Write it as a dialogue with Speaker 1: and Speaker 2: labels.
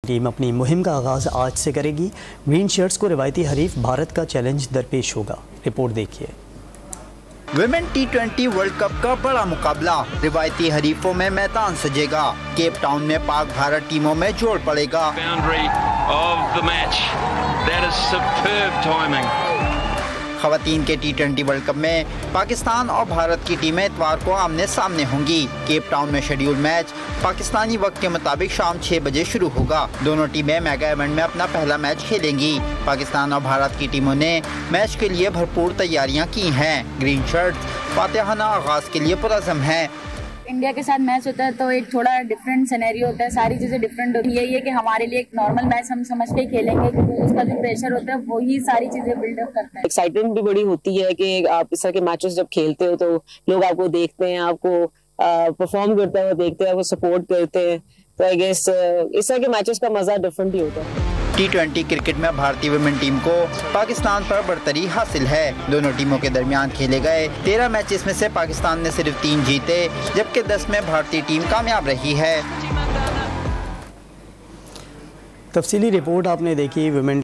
Speaker 1: Team अपनी मुहिम का आगाज़ आज से करेगी। ग्रीन शर्ट्स को रिवायती हरीफ भारत का चैलेंज दरपेश होगा। रिपोर्ट देखिए।
Speaker 2: विमेन T20 वर्ल्ड कप का बड़ा मुकाबला, रिवायती हरीफों में मैदान सजेगा। केप टाउन में पाक भारत टीमों में जोड़ पड़ेगा। खवातीन के T20 वर्ल्ड कप में पाकिस्तान और भारत की टीमें इतवार को आमने सामने होंगी। केप टाउन में शेड्यूल मैच पाकिस्तानी वक्त के मुताबिक शाम 6 बजे शुरू होगा। दोनों टीमें मेगा इवेंट में अपना पहला मैच खेलेंगी। पाकिस्तान और भारत की टीमों ने मैच के लिए भरपूर तैयारियां की हैं। ग्रीन शर्ट्स फातिहाना आगाज के लिए पुरअज़्म हैं।
Speaker 3: इंडिया के साथ मैच होता है तो एक थोड़ा डिफरेंट सिनेरियो होता है, सारी चीज़ें डिफरेंट होती है। यही है कि हमारे लिए एक नॉर्मल मैच हम समझ के खेलेंगे, क्योंकि उसका जो प्रेशर होता है वही सारी चीज़ें बिल्डअप करता है।
Speaker 4: एक्साइटमेंट भी बड़ी होती है कि आप इस तरह के मैचेस जब खेलते हो तो लोग आपको देखते हैं, आपको परफॉर्म करते हुए देखते हैं, आपको सपोर्ट करते हैं। तो आई गेस इस तरह के मैचेस का मज़ा डिफरेंट ही होता है।
Speaker 2: T20 क्रिकेट में भारतीय वुमेन टीम को पाकिस्तान पर बढ़तरी हासिल है। दोनों टीमों के दरमियान खेले गए 13 मैचेस में से पाकिस्तान ने सिर्फ 3 जीते, जबकि 10 में भारतीय टीम कामयाब रही है।
Speaker 1: तफसीली रिपोर्ट आपने देखी। वुमेन